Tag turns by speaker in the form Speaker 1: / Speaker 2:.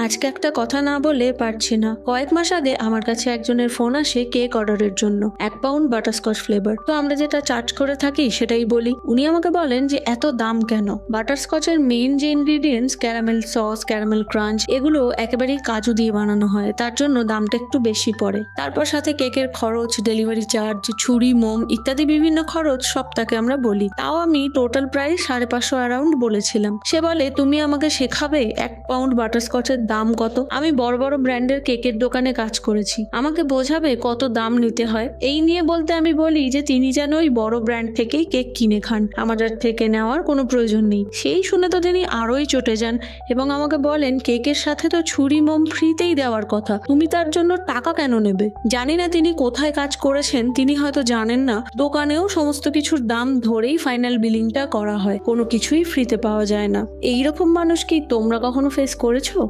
Speaker 1: আজকে একটা কথা না বলে পারছি না। কয়েক মাস আগে আমার কাছে একজনের ফোন আসে কেক অর্ডারের জন্য 1 পাউন্ড বাটারস্কচ ফ্লেভার। তো আমরা যেটা চার্জ করে থাকি সেটাই বলি। উনি আমাকে বলেন যে এত দাম কেন। বাটারস্কচের মেইন যে ইনগ্রিডিয়েন্টস ক্যারামেল সস, ক্যারামেল ক্রাঞ্চ, এগুলো একেবারেই কাজু দিয়ে বানানো হয়, তার জন্য দামটা একটু বেশি পড়ে। তারপর সাথে কেকের খরচ, ডেলিভারি চার্জ, ছুরি, মোম ইত্যাদি বিভিন্ন খরচ সব তাকে আমরা বলি। তাও আমি টোটাল প্রায় 550 অ্যারাউন্ড বলেছিলাম। সে বলে তুমি আমাকে শেখাবে 1 পাউন্ড বাটারস্কচের দাম কত? আমি বড় বড় ব্র্যান্ডের কেকের দোকানে কাজ করেছি, আমাকে বোঝাবে কত দাম নিতে হয়। এই নিয়ে বলতে আমি বলি যে তিনি যেন ওই বড় ব্র্যান্ড থেকেই কেক কিনে খান, আমাদের থেকে নেওয়ার কোনো প্রয়োজন নেই। সেই শুনে তো তিনি আরোই চটে যান এবং আমাকে বলেন কেকের সাথে তো ছুরি, মোম ফ্রিতেই দেওয়ার কথা, তুমি তার জন্য টাকা কেন নেবে? জানি না তিনি কোথায় কাজ করেছেন, তিনি হয়তো জানেন না দোকানেও সমস্ত কিছুর দাম ধরেই ফাইনাল বিলিংটা করা হয়, কোনো কিছুই ফ্রিতে পাওয়া যায় না। এইরকম মানুষ কি তোমরা কখনো ফেস করেছো?